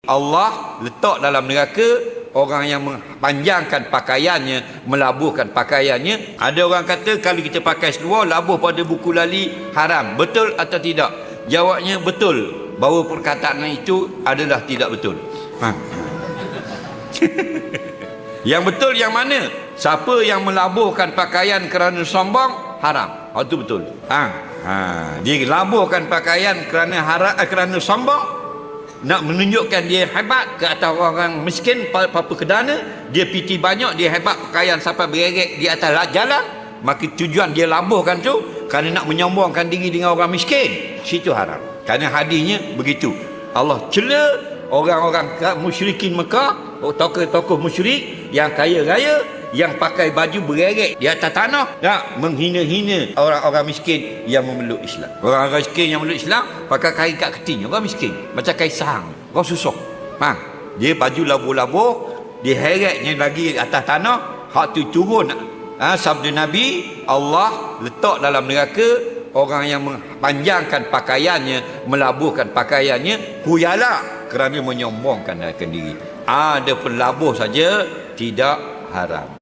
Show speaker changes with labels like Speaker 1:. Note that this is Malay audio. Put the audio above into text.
Speaker 1: Allah letak dalam neraka orang yang memanjangkan pakaiannya, melabuhkan pakaiannya. Ada orang kata kalau kita pakai seluar labuh pada buku lali haram. Betul atau tidak? Jawabnya betul. Bahawa perkataan itu adalah tidak betul. Yang betul yang mana? Siapa yang melabuhkan pakaian kerana sombong, haram. Itu betul. Dia labuhkan pakaian kerana kerana sombong, nak menunjukkan dia hebat ke atas orang miskin, apa kedana dia piti banyak, dia hebat pakaian sampai bergerek di atas jalan, maka tujuan dia labuhkan tu kerana nak menyombongkan diri dengan orang miskin. Situ haram. Kerana hadisnya begitu. Allah cela orang-orang musyrikin Mekah, tokoh-tokoh musyrik yang kaya raya, yang pakai baju bergerek di atas tanah, nak menghina-hina orang-orang miskin yang memeluk Islam. Orang-orang miskin yang memeluk Islam pakai kain kat keting, orang miskin macam kain sahang, orang susah. Dia baju labuh-labuh, dia heretnya lagi atas tanah, hak tu turun. Sabda Nabi, Allah letak dalam neraka orang yang memanjangkan pakaiannya, melabuhkan pakaiannya, khuyala, kerana menyombongkan diri. Ada pun labuh saja tidak haram.